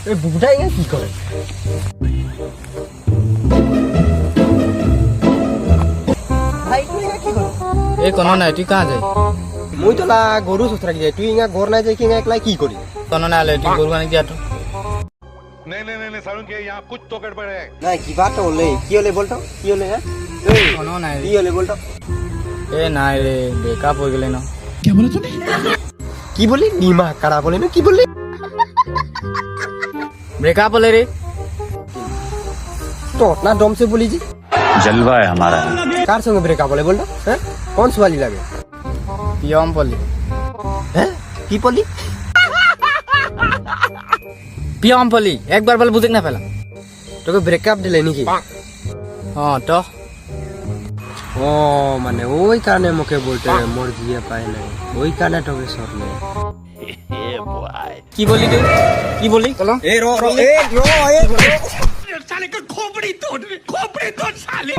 এই বুবুটাই কি করে? ভাই তুই কি করে? এ কোন নাই, তুই কাঁ যাই? মুই তো লা গরু সুতরা যাই, তুই ইঙা ঘর নাই যাই কি ইঙা একলা কি করি? কোন না আলে, তুই গরু আনি দিয়া তো। नहीं नहीं नहीं सारुण के यहाँ कुछ तो गड़बड़ है। না কি বাত হলে কি হলে বলতো কি হলে? হ্যাঁ কোন নাই কি হলে বলতো? এ নাই রে, ব্রেকআপ হয়ে গেলে না। কি বলি নিমা কাড়া বলে না কি বললি? ব্রেকআপ হলে রে। তো না দম সে বলি জি जलवा है हमारा। কার সঙ্গে ব্রেকআপ বলে বলতো? হ্যাঁ কোন সোয়ালি লাগে? পিয়ম পলি। হ্যাঁ কি বলি? পিয়ম পলি একবার বলে বুঝে না পেলাম। তোকে ব্রেকআপ দিলে নাকি? হ্যাঁ তো ও মানে ওই কারণে মুখে বলতে মোর জিয়ে পায় না, ওই কারণে তোকে সরলে। কি বলি তুই? কি বলি চলো। A row rho a row এ साले का खोपड़ी तोड़ साले।